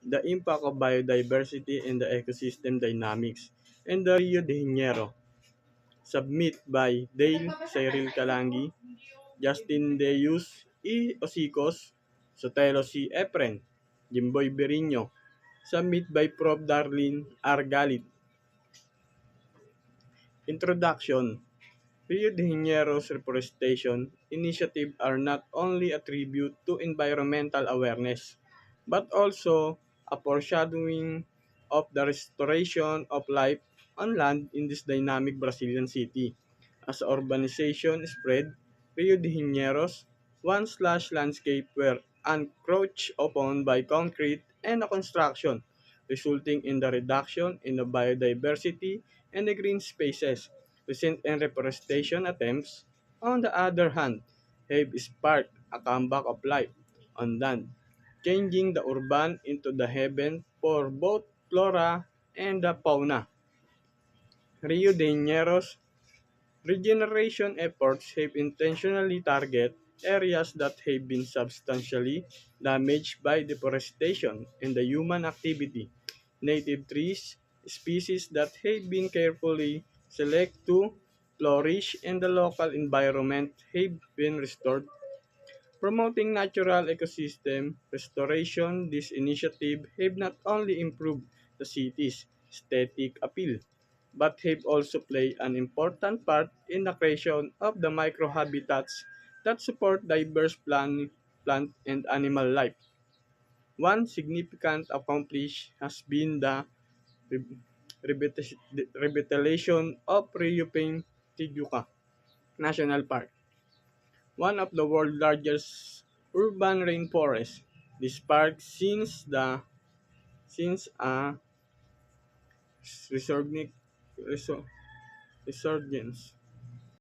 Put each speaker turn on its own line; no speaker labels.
the impact of biodiversity and the ecosystem dynamics, and the Rio de Janeiro. Submit by Dale Cyril Calangi, Justin Deus E. Osicos, Sotelo C. Efren, Jimboy Berino. Submit by Prof. Darlene R. Galit. Introduction. Rio de Janeiro's reforestation initiative are not only a tribute to environmental awareness, but also a foreshadowing of the restoration of life on land in this dynamic Brazilian city. As urbanization spread, Rio de Janeiro's once lush landscape were encroached upon by concrete and construction, resulting in the reduction in the biodiversity and the green spaces. Recent and reforestation attempts, on the other hand, have sparked a comeback of life on land, changing the urban into the heaven for both flora and the fauna. Rio de Janeiro's regeneration efforts have intentionally targeted areas that have been substantially damaged by deforestation and the human activity. Native trees, species that have been carefully selected to flourish in the local environment have been restored. Promoting natural ecosystem restoration, this initiative have not only improved the city's aesthetic appeal, but have also played an important part in the creation of the microhabitats that support diverse plant and animal life. One significant accomplishment has been the re- revitalization of Riyuping Tijuca National Park, one of the world's largest urban rainforests. This park, since a resurgence